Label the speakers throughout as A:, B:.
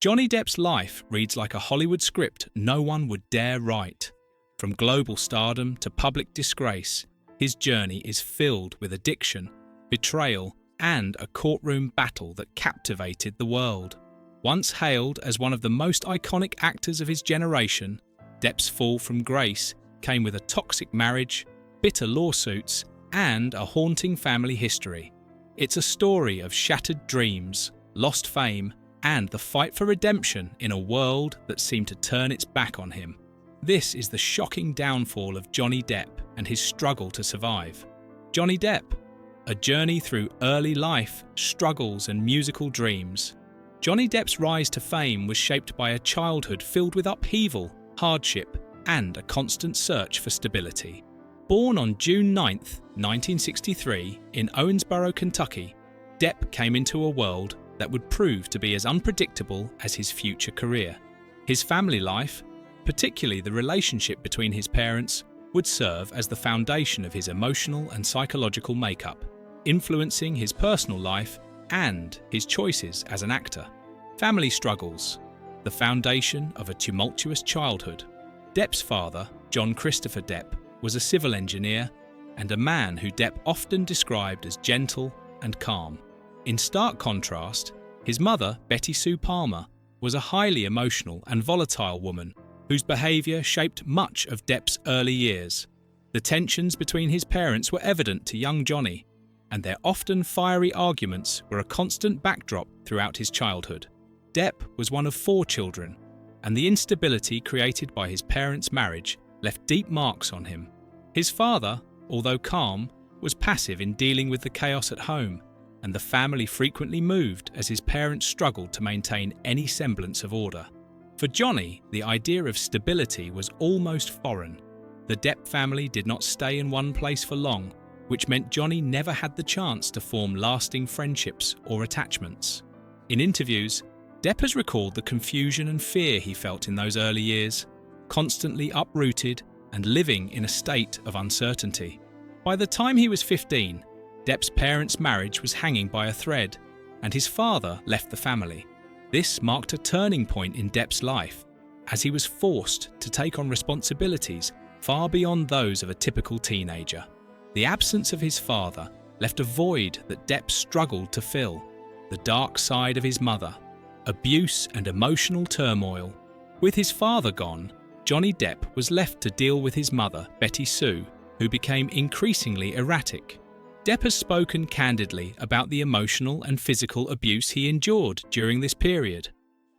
A: Johnny Depp's life reads like a Hollywood script no one would dare write. From global stardom to public disgrace, his journey is filled with addiction, betrayal, and a courtroom battle that captivated the world. Once hailed as one of the most iconic actors of his generation, Depp's fall from grace came with a toxic marriage, bitter lawsuits, and a haunting family history. It's a story of shattered dreams, lost fame, and the fight for redemption in a world that seemed to turn its back on him. This is the shocking downfall of Johnny Depp and his struggle to survive. Johnny Depp, a journey through early life, struggles, and musical dreams. Johnny Depp's rise to fame was shaped by a childhood filled with upheaval, hardship, and a constant search for stability. Born on June 9, 1963, in Owensboro, Kentucky, Depp came into a world that would prove to be as unpredictable as his future career. His family life, particularly the relationship between his parents, would serve as the foundation of his emotional and psychological makeup, influencing his personal life and his choices as an actor. Family struggles, the foundation of a tumultuous childhood. Depp's father, John Christopher Depp, was a civil engineer and a man who Depp often described as gentle and calm. In stark contrast, his mother, Betty Sue Palmer, was a highly emotional and volatile woman whose behaviour shaped much of Depp's early years. The tensions between his parents were evident to young Johnny, and their often fiery arguments were a constant backdrop throughout his childhood. Depp was one of 4 children, and the instability created by his parents' marriage left deep marks on him. His father, although calm, was passive in dealing with the chaos at home, and the family frequently moved as his parents struggled to maintain any semblance of order. For Johnny, the idea of stability was almost foreign. The Depp family did not stay in one place for long, which meant Johnny never had the chance to form lasting friendships or attachments. In interviews, Depp has recalled the confusion and fear he felt in those early years, constantly uprooted and living in a state of uncertainty. By the time he was 15, Depp's parents' marriage was hanging by a thread, and his father left the family. This marked a turning point in Depp's life, as he was forced to take on responsibilities far beyond those of a typical teenager. The absence of his father left a void that Depp struggled to fill. The dark side of his mother, abuse and emotional turmoil. With his father gone, Johnny Depp was left to deal with his mother, Betty Sue, who became increasingly erratic. Depp has spoken candidly about the emotional and physical abuse he endured during this period.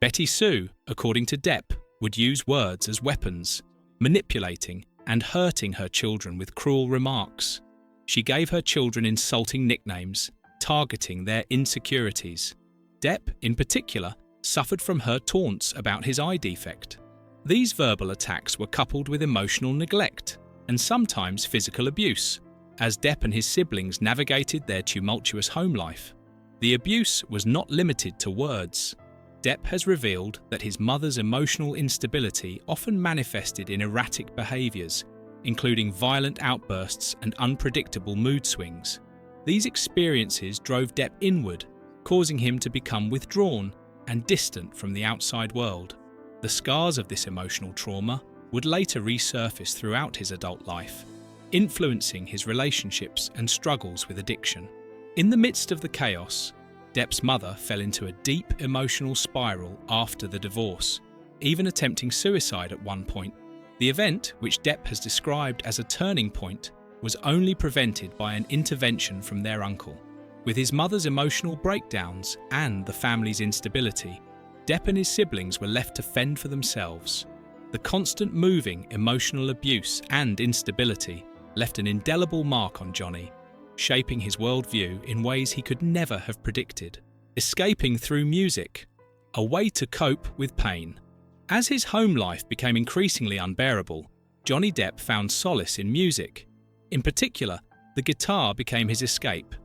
A: Betty Sue, according to Depp, would use words as weapons, manipulating and hurting her children with cruel remarks. She gave her children insulting nicknames, targeting their insecurities. Depp, in particular, suffered from her taunts about his eye defect. These verbal attacks were coupled with emotional neglect and sometimes physical abuse, as Depp and his siblings navigated their tumultuous home life. The abuse was not limited to words. Depp has revealed that his mother's emotional instability often manifested in erratic behaviours, including violent outbursts and unpredictable mood swings. These experiences drove Depp inward, causing him to become withdrawn and distant from the outside world. The scars of this emotional trauma would later resurface throughout his adult life, influencing his relationships and struggles with addiction. In the midst of the chaos, Depp's mother fell into a deep emotional spiral after the divorce, even attempting suicide at one point. The event, which Depp has described as a turning point, was only prevented by an intervention from their uncle. With his mother's emotional breakdowns and the family's instability, Depp and his siblings were left to fend for themselves. The constant moving emotional abuse and instability left an indelible mark on Johnny, shaping his worldview in ways he could never have predicted. Escaping through music, a way to cope with pain. As his home life became increasingly unbearable, Johnny Depp found solace in music. In particular, the guitar became his escape.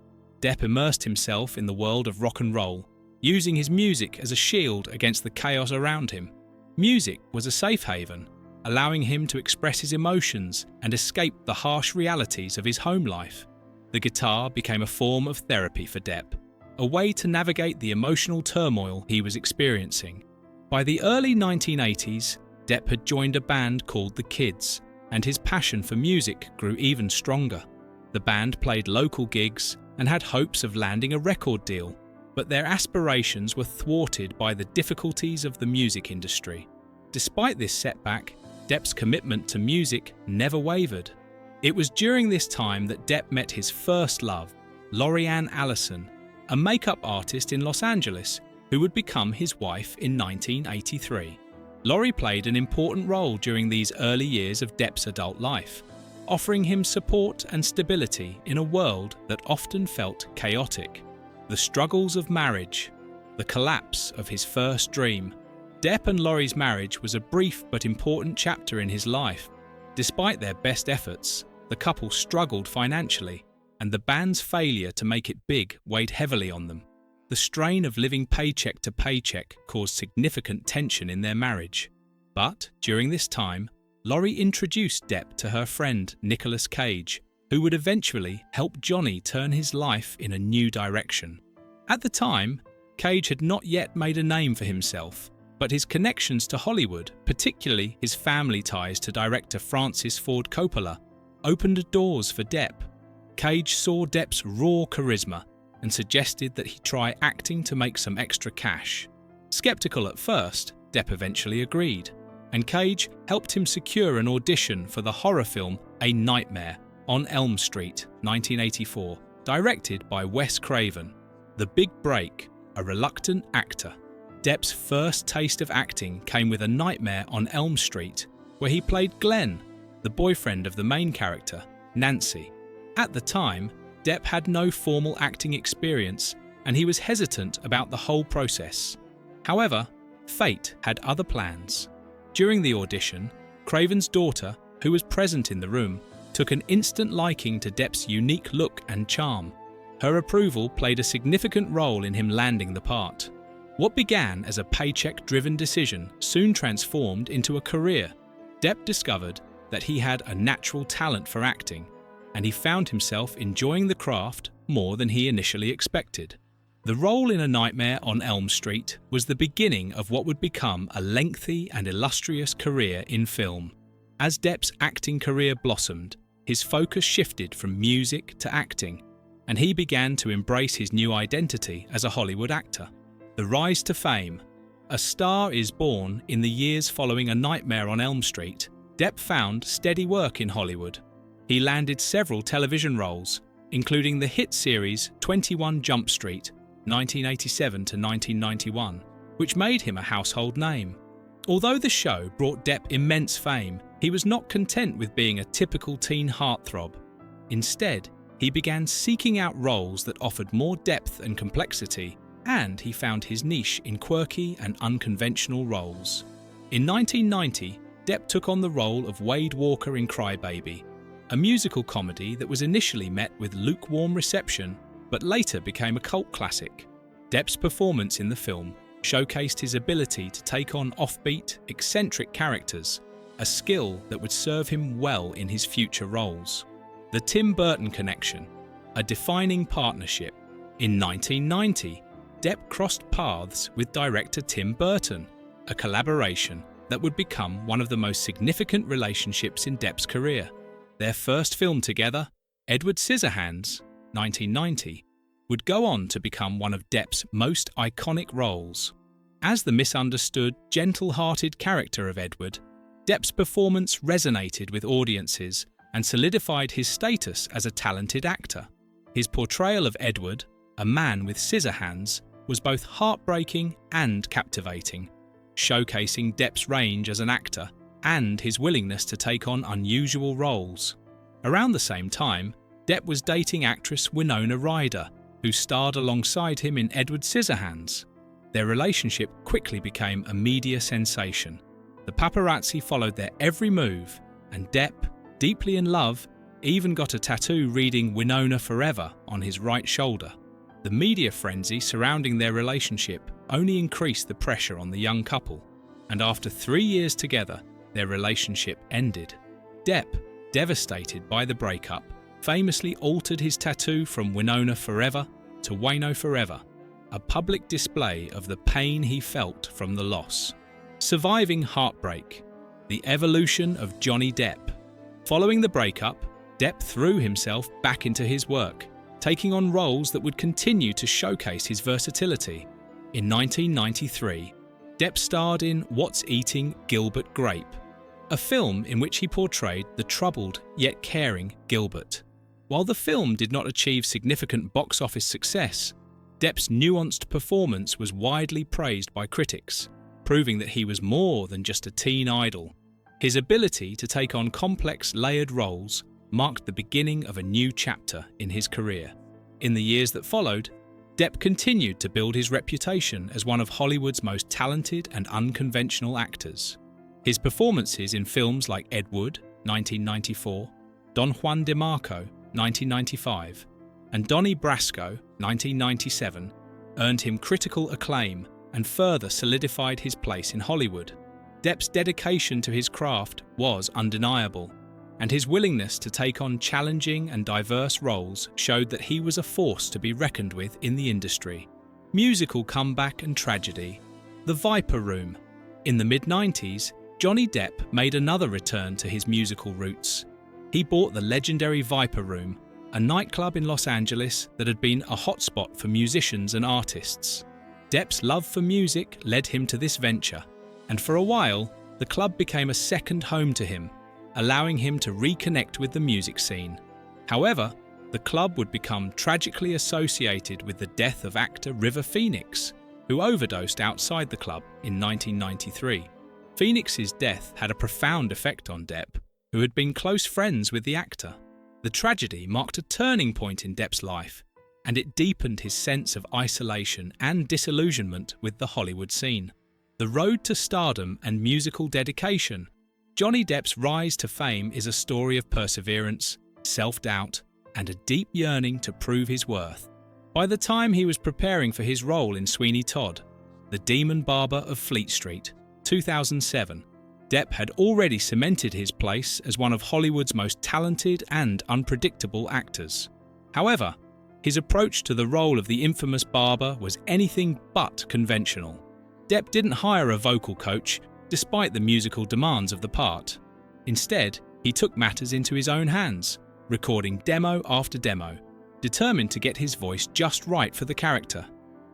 A: Depp immersed himself in the world of rock and roll, using his music as a shield against the chaos around him. Music was a safe haven, allowing him to express his emotions and escape the harsh realities of his home life. The guitar became a form of therapy for Depp, a way to navigate the emotional turmoil he was experiencing. By the early 1980s, Depp had joined a band called The Kids, and his passion for music grew even stronger. The band played local gigs and had hopes of landing a record deal, but their aspirations were thwarted by the difficulties of the music industry. Despite this setback, Depp's commitment to music never wavered. It was during this time that Depp met his first love, Lori-Ann Allison, a makeup artist in Los Angeles who would become his wife in 1983. Laurie played an important role during these early years of Depp's adult life, offering him support and stability in a world that often felt chaotic. The struggles of marriage, the collapse of his first dream. Depp and Laurie's marriage was a brief but important chapter in his life. Despite their best efforts, the couple struggled financially, and the band's failure to make it big weighed heavily on them. The strain of living paycheck to paycheck caused significant tension in their marriage. But during this time, Laurie introduced Depp to her friend Nicolas Cage, who would eventually help Johnny turn his life in a new direction. At the time, Cage had not yet made a name for himself, but his connections to Hollywood, particularly his family ties to director Francis Ford Coppola, opened doors for Depp. Cage saw Depp's raw charisma and suggested that he try acting to make some extra cash. Skeptical at first, Depp eventually agreed, and Cage helped him secure an audition for the horror film A Nightmare on Elm Street, 1984, directed by Wes Craven. The big break, a reluctant actor. Depp's first taste of acting came with A Nightmare on Elm Street, where he played Glenn, the boyfriend of the main character, Nancy. At the time, Depp had no formal acting experience, and he was hesitant about the whole process. However, fate had other plans. During the audition, Craven's daughter, who was present in the room, took an instant liking to Depp's unique look and charm. Her approval played a significant role in him landing the part. What began as a paycheck-driven decision soon transformed into a career. Depp discovered that he had a natural talent for acting, and he found himself enjoying the craft more than he initially expected. The role in A Nightmare on Elm Street was the beginning of what would become a lengthy and illustrious career in film. As Depp's acting career blossomed, his focus shifted from music to acting, and he began to embrace his new identity as a Hollywood actor. The rise to fame. A star is born in the years following A Nightmare on Elm Street. Depp found steady work in Hollywood. He landed several television roles, including the hit series 21 Jump Street, 1987 to 1991, which made him a household name. Although the show brought Depp immense fame, he was not content with being a typical teen heartthrob. Instead, he began seeking out roles that offered more depth and complexity, and he found his niche in quirky and unconventional roles. In 1990, Depp took on the role of Wade Walker in Cry Baby, a musical comedy that was initially met with lukewarm reception but later became a cult classic. Depp's performance in the film showcased his ability to take on offbeat, eccentric characters, a skill that would serve him well in his future roles. The Tim Burton connection, a defining partnership. In 1990, Depp crossed paths with director Tim Burton, a collaboration that would become one of the most significant relationships in Depp's career. Their first film together, Edward Scissorhands, 1990, would go on to become one of Depp's most iconic roles. As the misunderstood, gentle-hearted character of Edward, Depp's performance resonated with audiences and solidified his status as a talented actor. His portrayal of Edward, a man with scissor hands, was both heartbreaking and captivating, showcasing Depp's range as an actor and his willingness to take on unusual roles. Around the same time, Depp was dating actress Winona Ryder, who starred alongside him in Edward Scissorhands. Their relationship quickly became a media sensation. The paparazzi followed their every move, and Depp, deeply in love, even got a tattoo reading Winona Forever on his right shoulder. The media frenzy surrounding their relationship only increased the pressure on the young couple, and after 3 years together, their relationship ended. Depp, devastated by the breakup, famously altered his tattoo from Winona Forever to Wayno Forever. a public display of the pain he felt from the loss. Surviving heartbreak, the evolution of Johnny Depp. Following the breakup, Depp threw himself back into his work, taking on roles that would continue to showcase his versatility. In 1993, Depp starred in What's Eating Gilbert Grape, a film in which he portrayed the troubled yet caring Gilbert. While the film did not achieve significant box office success, Depp's nuanced performance was widely praised by critics, proving that he was more than just a teen idol. His ability to take on complex, layered roles marked the beginning of a new chapter in his career. In the years that followed, Depp continued to build his reputation as one of Hollywood's most talented and unconventional actors. His performances in films like Ed Wood, 1994, Don Juan DeMarco, 1995, and Donnie Brasco, 1997, earned him critical acclaim and further solidified his place in Hollywood. Depp's dedication to his craft was undeniable, and his willingness to take on challenging and diverse roles showed that he was a force to be reckoned with in the industry. Musical comeback and tragedy. The Viper Room. In the mid-90s, Johnny Depp made another return to his musical roots. He bought the legendary Viper Room, a nightclub in Los Angeles that had been a hotspot for musicians and artists. Depp's love for music led him to this venture, and for a while, the club became a second home to him, allowing him to reconnect with the music scene. However, the club would become tragically associated with the death of actor River Phoenix, who overdosed outside the club in 1993. Phoenix's death had a profound effect on Depp, who had been close friends with the actor. The tragedy marked a turning point in Depp's life, and it deepened his sense of isolation and disillusionment with the Hollywood scene. The road to stardom and musical dedication. Johnny Depp's rise to fame is a story of perseverance, self-doubt, and a deep yearning to prove his worth. By the time he was preparing for his role in Sweeney Todd, the Demon Barber of Fleet Street, 2007, Depp had already cemented his place as one of Hollywood's most talented and unpredictable actors. However, his approach to the role of the infamous barber was anything but conventional. Depp didn't hire a vocal coach, despite the musical demands of the part. Instead, he took matters into his own hands, recording demo after demo, determined to get his voice just right for the character.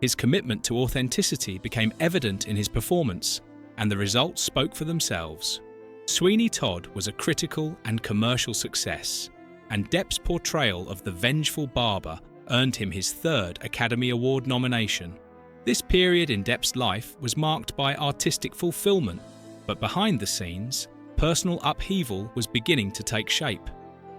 A: His commitment to authenticity became evident in his performance, and the results spoke for themselves. Sweeney Todd was a critical and commercial success, and Depp's portrayal of the vengeful barber earned him his third Academy Award nomination. This period in Depp's life was marked by artistic fulfillment, but behind the scenes, personal upheaval was beginning to take shape.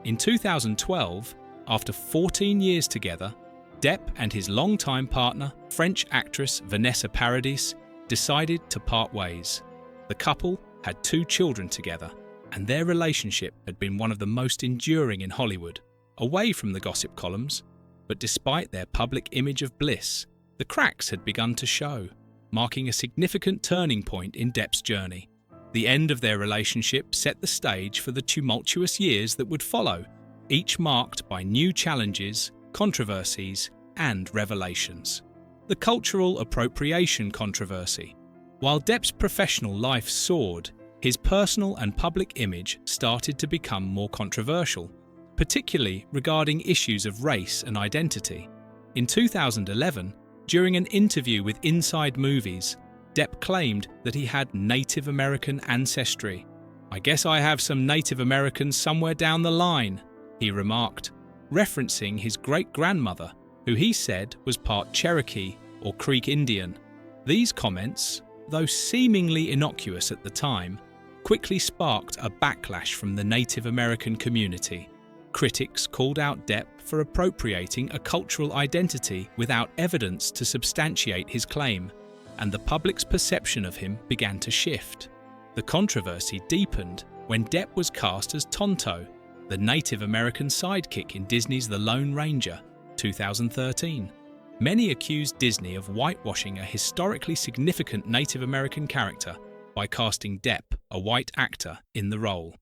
A: In 2012, after 14 years together, Depp and his longtime partner, French actress Vanessa Paradis, decided to part ways. The couple had 2 children together, and their relationship had been one of the most enduring in Hollywood, away from the gossip columns. But despite their public image of bliss, the cracks had begun to show, marking a significant turning point in Depp's journey. The end of their relationship set the stage for the tumultuous years that would follow, each marked by new challenges, controversies, and revelations. The cultural appropriation controversy. While Depp's professional life soared, his personal and public image started to become more controversial, particularly regarding issues of race and identity. In 2011, during an interview with Inside Movies, Depp claimed that he had Native American ancestry. "I guess I have some Native Americans somewhere down the line," he remarked, referencing his great-grandmother, who he said was part Cherokee or Creek Indian. These comments, though seemingly innocuous at the time, quickly sparked a backlash from the Native American community. Critics called out Depp for appropriating a cultural identity without evidence to substantiate his claim, and the public's perception of him began to shift. The controversy deepened when Depp was cast as Tonto, the Native American sidekick in Disney's The Lone Ranger, 2013. Many accused Disney of whitewashing a historically significant Native American character by casting Depp, a white actor, in the role.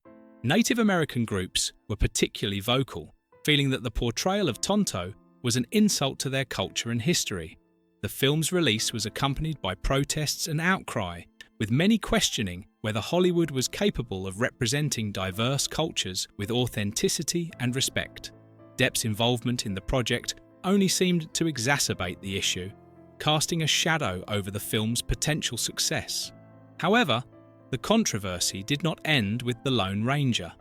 A: Native American groups were particularly vocal, feeling that the portrayal of Tonto was an insult to their culture and history. The film's release was accompanied by protests and outcry, with many questioning whether Hollywood was capable of representing diverse cultures with authenticity and respect. Depp's involvement in the project only seemed to exacerbate the issue, casting a shadow over the film's potential success. However, the controversy did not end with The Lone Ranger.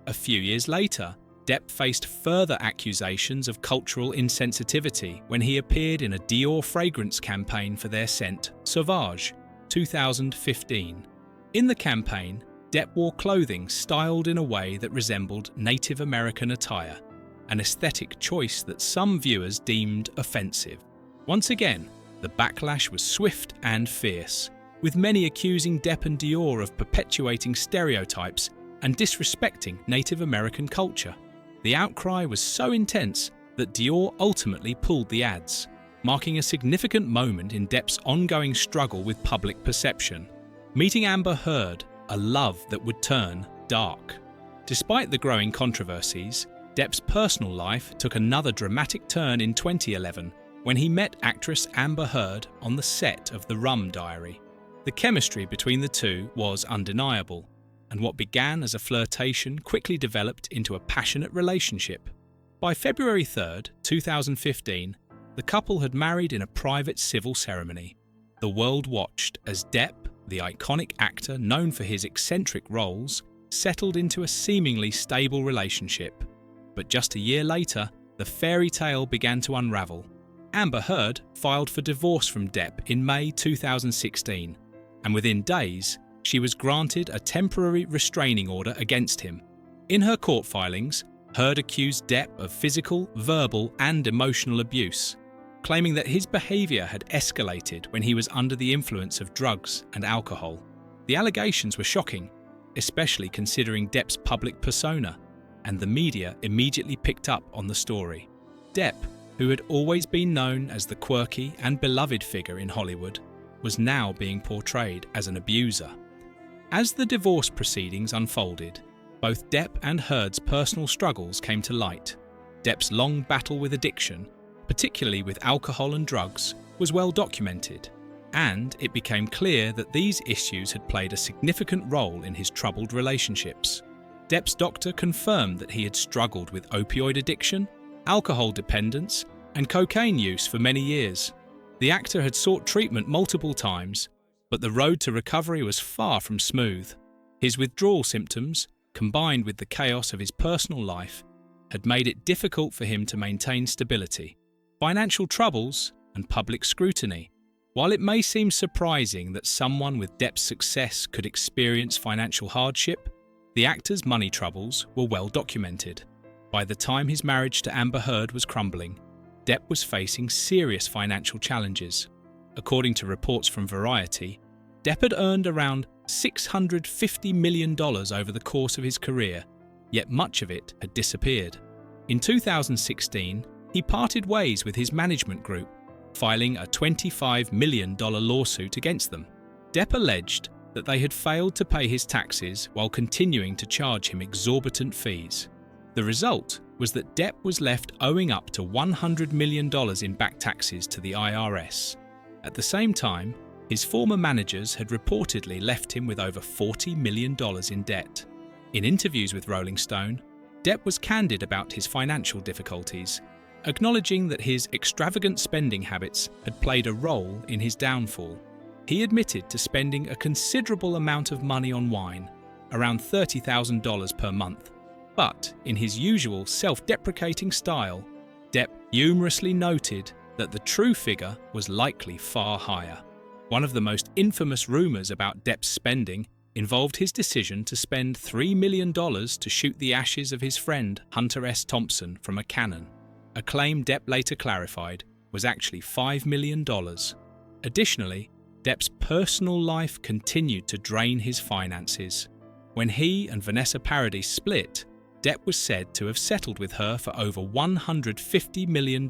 A: A few years later, Depp faced further accusations of cultural insensitivity when he appeared in a Dior fragrance campaign for their scent, Sauvage, 2015. In the campaign, Depp wore clothing styled in a way that resembled Native American attire, an aesthetic choice that some viewers deemed offensive. Once again, the backlash was swift and fierce, with many accusing Depp and Dior of perpetuating stereotypes and disrespecting Native American culture. The outcry was so intense that Dior ultimately pulled the ads, marking a significant moment in Depp's ongoing struggle with public perception. Meeting Amber Heard, a love that would turn dark. Despite the growing controversies, Depp's personal life took another dramatic turn in 2011 when he met actress Amber Heard on the set of The Rum Diary. The chemistry between the two was undeniable, and what began as a flirtation quickly developed into a passionate relationship. By February 3, 2015, the couple had married in a private civil ceremony. The world watched as Depp, the iconic actor known for his eccentric roles, settled into a seemingly stable relationship. But just a year later, the fairy tale began to unravel. Amber Heard filed for divorce from Depp in May 2016, and within days, she was granted a temporary restraining order against him. In her court filings, Heard accused Depp of physical, verbal, and emotional abuse, claiming that his behaviour had escalated when he was under the influence of drugs and alcohol. The allegations were shocking, especially considering Depp's public persona, and the media immediately picked up on the story. Depp, who had always been known as the quirky and beloved figure in Hollywood, was now being portrayed as an abuser. As the divorce proceedings unfolded, both Depp and Heard's personal struggles came to light. Depp's long battle with addiction, particularly with alcohol and drugs, was well documented, and it became clear that these issues had played a significant role in his troubled relationships. Depp's doctor confirmed that he had struggled with opioid addiction, alcohol dependence, and cocaine use for many years. The actor had sought treatment multiple times, but the road to recovery was far from smooth. His withdrawal symptoms, combined with the chaos of his personal life, had made it difficult for him to maintain stability. Financial troubles and public scrutiny. While it may seem surprising that someone with Depp's success could experience financial hardship, the actor's money troubles were well documented. By the time his marriage to Amber Heard was crumbling, Depp was facing serious financial challenges. According to reports from Variety, Depp had earned around $650 million over the course of his career, yet much of it had disappeared. In 2016, he parted ways with his management group, filing a $25 million lawsuit against them. Depp alleged that they had failed to pay his taxes while continuing to charge him exorbitant fees. The result was that Depp was left owing up to $100 million in back taxes to the IRS. At the same time, his former managers had reportedly left him with over $40 million in debt. In interviews with Rolling Stone, Depp was candid about his financial difficulties, acknowledging that his extravagant spending habits had played a role in his downfall. He admitted to spending a considerable amount of money on wine, around $30,000 per month. But in his usual self-deprecating style, Depp humorously noted that the true figure was likely far higher. One of the most infamous rumours about Depp's spending involved his decision to spend $3 million to shoot the ashes of his friend Hunter S. Thompson from a cannon, a claim Depp later clarified was actually $5 million. Additionally, Depp's personal life continued to drain his finances. When he and Vanessa Paradis split, Depp was said to have settled with her for over $150 million,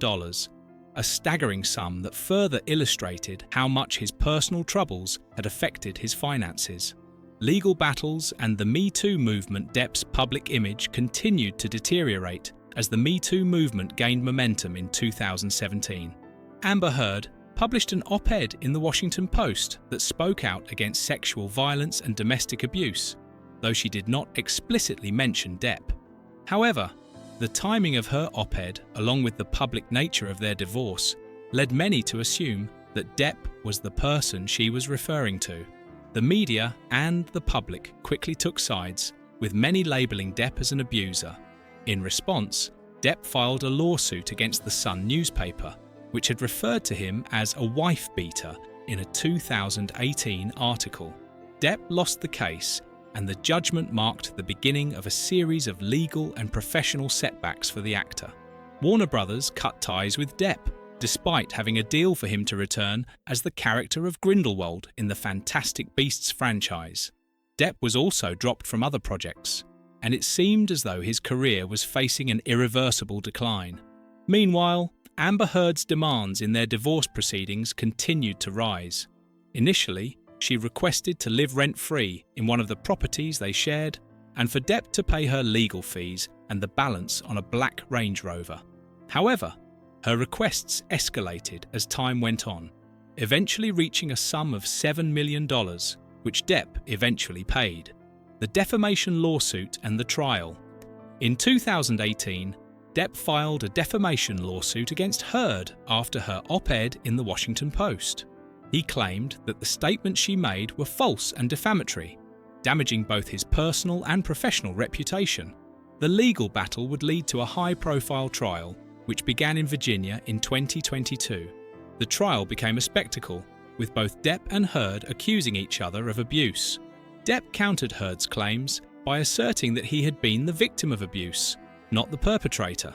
A: a staggering sum that further illustrated how much his personal troubles had affected his finances. Legal battles and the Me Too movement. Depp's public image continued to deteriorate as the Me Too movement gained momentum in 2017. Amber Heard, published an op-ed in the Washington Post that spoke out against sexual violence and domestic abuse, though she did not explicitly mention Depp. However, the timing of her op-ed, along with the public nature of their divorce, led many to assume that Depp was the person she was referring to. The media and the public quickly took sides, with many labelling Depp as an abuser. In response, Depp filed a lawsuit against the Sun newspaper, which had referred to him as a wife-beater in a 2018 article. Depp lost the case, and the judgment marked the beginning of a series of legal and professional setbacks for the actor. Warner Brothers cut ties with Depp, despite having a deal for him to return as the character of Grindelwald in the Fantastic Beasts franchise. Depp was also dropped from other projects, and it seemed as though his career was facing an irreversible decline. Meanwhile, Amber Heard's demands in their divorce proceedings continued to rise. Initially, she requested to live rent-free in one of the properties they shared, and for Depp to pay her legal fees and the balance on a black Range Rover. However, her requests escalated as time went on, eventually reaching a sum of $7 million, which Depp eventually paid. The defamation lawsuit and the trial. In 2018, Depp filed a defamation lawsuit against Heard after her op-ed in the Washington Post. He claimed that the statements she made were false and defamatory, damaging both his personal and professional reputation. The legal battle would lead to a high-profile trial, which began in Virginia in 2022. The trial became a spectacle, with both Depp and Heard accusing each other of abuse. Depp countered Heard's claims by asserting that he had been the victim of abuse, not the perpetrator.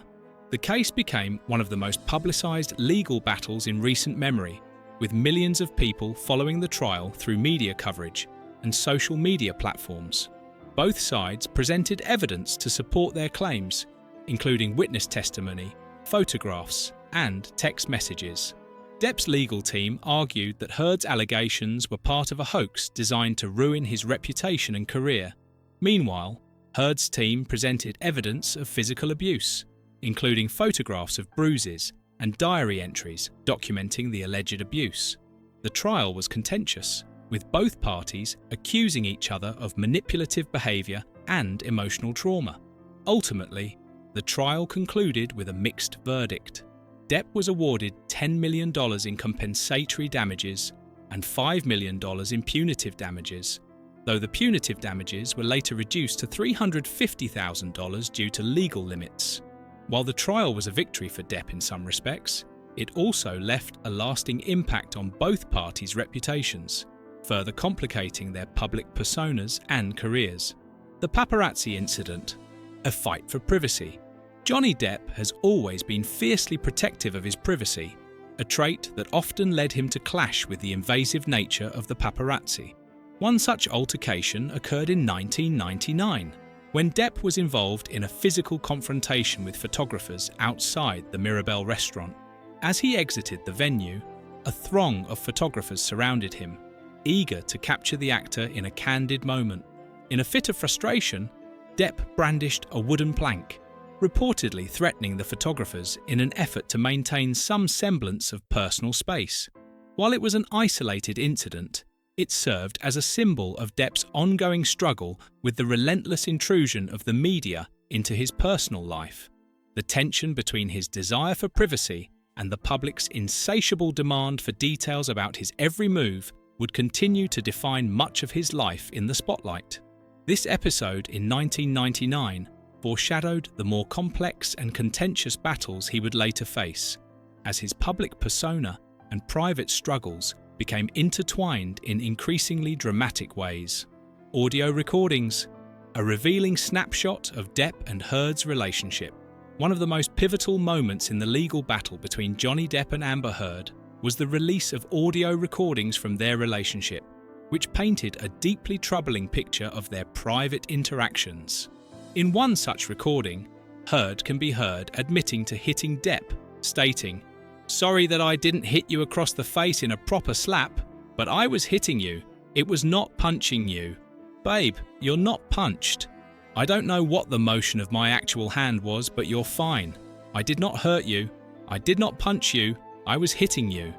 A: The case became one of the most publicised legal battles in recent memory, with millions of people following the trial through media coverage and social media platforms. Both sides presented evidence to support their claims, including witness testimony, photographs, and text messages. Depp's legal team argued that Heard's allegations were part of a hoax designed to ruin his reputation and career. Meanwhile, Heard's team presented evidence of physical abuse, including photographs of bruises and diary entries documenting the alleged abuse. The trial was contentious, with both parties accusing each other of manipulative behaviour and emotional trauma. Ultimately, the trial concluded with a mixed verdict. Depp was awarded $10 million in compensatory damages and $5 million in punitive damages, though the punitive damages were later reduced to $350,000 due to legal limits. While the trial was a victory for Depp in some respects, it also left a lasting impact on both parties' reputations, further complicating their public personas and careers. The paparazzi incident, a fight for privacy. Johnny Depp has always been fiercely protective of his privacy, a trait that often led him to clash with the invasive nature of the paparazzi. One such altercation occurred in 1999, when Depp was involved in a physical confrontation with photographers outside the Mirabelle restaurant. As he exited the venue, a throng of photographers surrounded him, eager to capture the actor in a candid moment. In a fit of frustration, Depp brandished a wooden plank, reportedly threatening the photographers in an effort to maintain some semblance of personal space. While it was an isolated incident, it served as a symbol of Depp's ongoing struggle with the relentless intrusion of the media into his personal life. The tension between his desire for privacy and the public's insatiable demand for details about his every move would continue to define much of his life in the spotlight. This episode in 1999 foreshadowed the more complex and contentious battles he would later face, as his public persona and private struggles became intertwined in increasingly dramatic ways. Audio recordings, a revealing snapshot of Depp and Heard's relationship. One of the most pivotal moments in the legal battle between Johnny Depp and Amber Heard was the release of audio recordings from their relationship, which painted a deeply troubling picture of their private interactions. In one such recording, Heard can be heard admitting to hitting Depp, stating, "Sorry that I didn't hit you across the face in a proper slap, but I was hitting you. It was not punching you. Babe, you're not punched. I don't know what the motion of my actual hand was, but you're fine. I did not hurt you. I did not punch you. I was hitting you."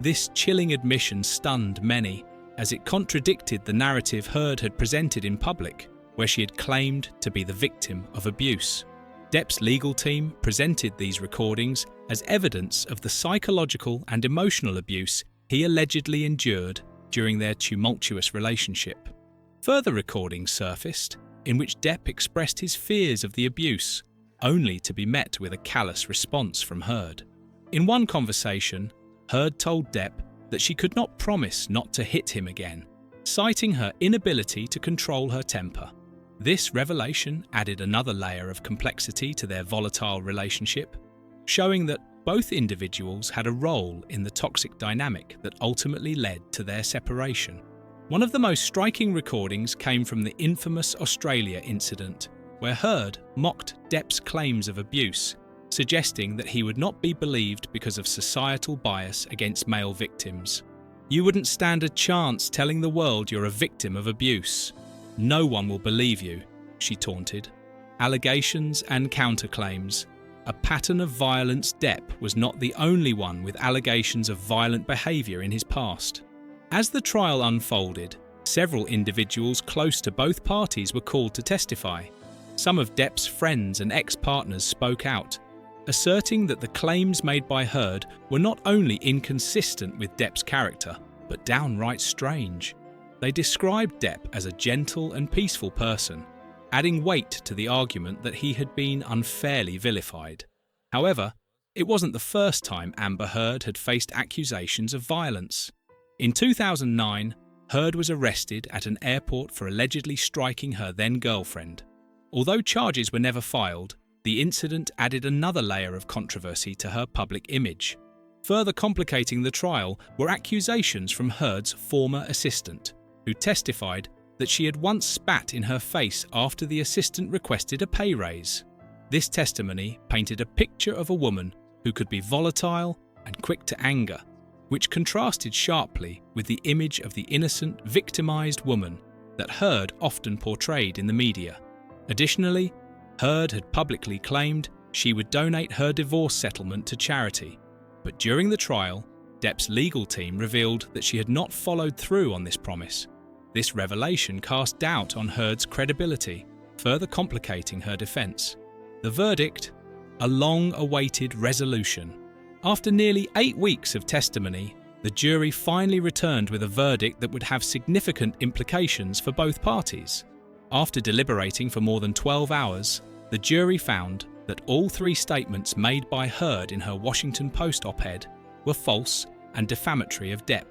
A: This chilling admission stunned many, as it contradicted the narrative Heard had presented in public, where she had claimed to be the victim of abuse. Depp's legal team presented these recordings as evidence of the psychological and emotional abuse he allegedly endured during their tumultuous relationship. Further recordings surfaced, in which Depp expressed his fears of the abuse, only to be met with a callous response from Heard. In one conversation, Heard told Depp that she could not promise not to hit him again, citing her inability to control her temper. This revelation added another layer of complexity to their volatile relationship, showing that both individuals had a role in the toxic dynamic that ultimately led to their separation. One of the most striking recordings came from the infamous Australia incident, where Heard mocked Depp's claims of abuse, suggesting that he would not be believed because of societal bias against male victims. "You wouldn't stand a chance telling the world you're a victim of abuse. No one will believe you," she taunted. Allegations and counterclaims. A pattern of violence. Depp was not the only one with allegations of violent behaviour in his past. As the trial unfolded, several individuals close to both parties were called to testify. Some of Depp's friends and ex-partners spoke out, asserting that the claims made by Heard were not only inconsistent with Depp's character, but downright strange. They described Depp as a gentle and peaceful person, adding weight to the argument that he had been unfairly vilified. However, it wasn't the first time Amber Heard had faced accusations of violence. In 2009, Heard was arrested at an airport for allegedly striking her then-girlfriend. Although charges were never filed, the incident added another layer of controversy to her public image. Further complicating the trial were accusations from Heard's former assistant, who testified that she had once spat in her face after the assistant requested a pay raise. This testimony painted a picture of a woman who could be volatile and quick to anger, which contrasted sharply with the image of the innocent, victimized woman that Heard often portrayed in the media. Additionally, Heard had publicly claimed she would donate her divorce settlement to charity, but during the trial, Depp's legal team revealed that she had not followed through on this promise. This revelation cast doubt on Heard's credibility, further complicating her defense. The verdict? A long-awaited resolution. After nearly 8 weeks of testimony, the jury finally returned with a verdict that would have significant implications for both parties. After deliberating for more than 12 hours, the jury found that all 3 statements made by Heard in her Washington Post op-ed were false and defamatory of Depp.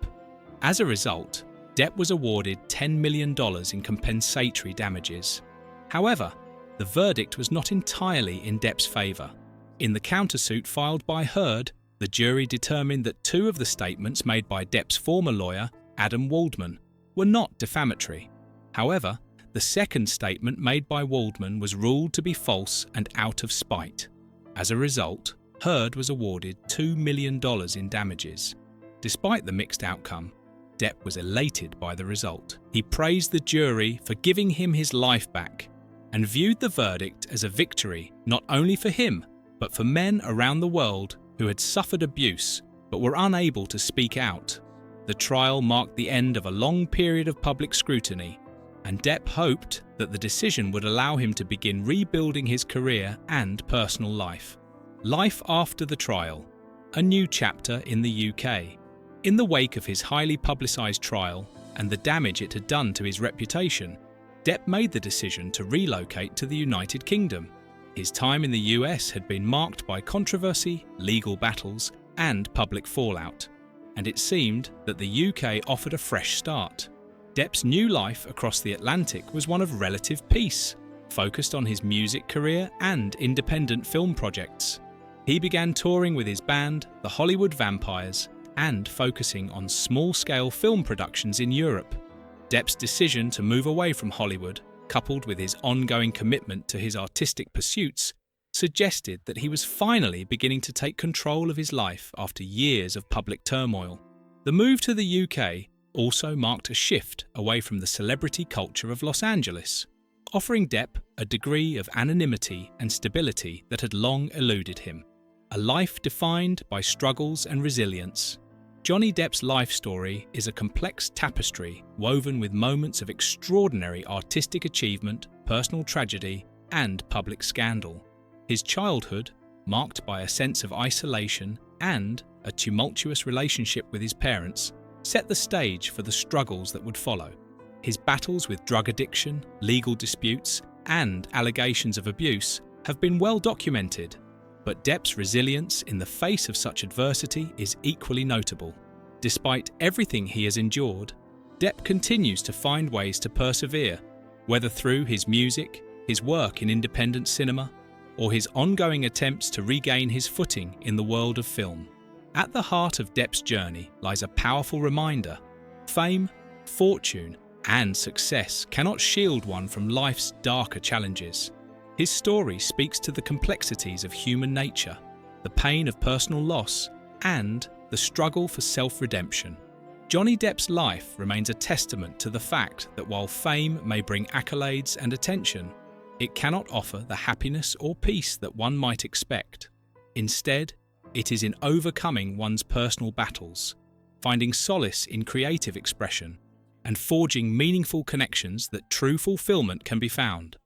A: As a result, Depp was awarded $10 million in compensatory damages. However, the verdict was not entirely in Depp's favour. In the countersuit filed by Heard, the jury determined that 2 of the statements made by Depp's former lawyer, Adam Waldman, were not defamatory. However, the second statement made by Waldman was ruled to be false and out of spite. As a result, Heard was awarded $2 million in damages. Despite the mixed outcome, Depp was elated by the result. He praised the jury for giving him his life back and viewed the verdict as a victory not only for him, but for men around the world who had suffered abuse but were unable to speak out. The trial marked the end of a long period of public scrutiny, and Depp hoped that the decision would allow him to begin rebuilding his career and personal life. Life after the trial, a new chapter in the UK. In the wake of his highly publicised trial and the damage it had done to his reputation, Depp made the decision to relocate to the United Kingdom. His time in the US had been marked by controversy, legal battles, and public fallout, and it seemed that the UK offered a fresh start. Depp's new life across the Atlantic was one of relative peace, focused on his music career and independent film projects. He began touring with his band, the Hollywood Vampires, and focusing on small-scale film productions in Europe. Depp's decision to move away from Hollywood, coupled with his ongoing commitment to his artistic pursuits, suggested that he was finally beginning to take control of his life after years of public turmoil. The move to the UK also marked a shift away from the celebrity culture of Los Angeles, offering Depp a degree of anonymity and stability that had long eluded him. A life defined by struggles and resilience. Johnny Depp's life story is a complex tapestry woven with moments of extraordinary artistic achievement, personal tragedy, and public scandal. His childhood, marked by a sense of isolation and a tumultuous relationship with his parents, set the stage for the struggles that would follow. His battles with drug addiction, legal disputes, and allegations of abuse have been well documented, but Depp's resilience in the face of such adversity is equally notable. Despite everything he has endured, Depp continues to find ways to persevere, whether through his music, his work in independent cinema, or his ongoing attempts to regain his footing in the world of film. At the heart of Depp's journey lies a powerful reminder: fame, fortune, and success cannot shield one from life's darker challenges. His story speaks to the complexities of human nature, the pain of personal loss, and the struggle for self-redemption. Johnny Depp's life remains a testament to the fact that while fame may bring accolades and attention, it cannot offer the happiness or peace that one might expect. Instead, it is in overcoming one's personal battles, finding solace in creative expression, and forging meaningful connections that true fulfillment can be found.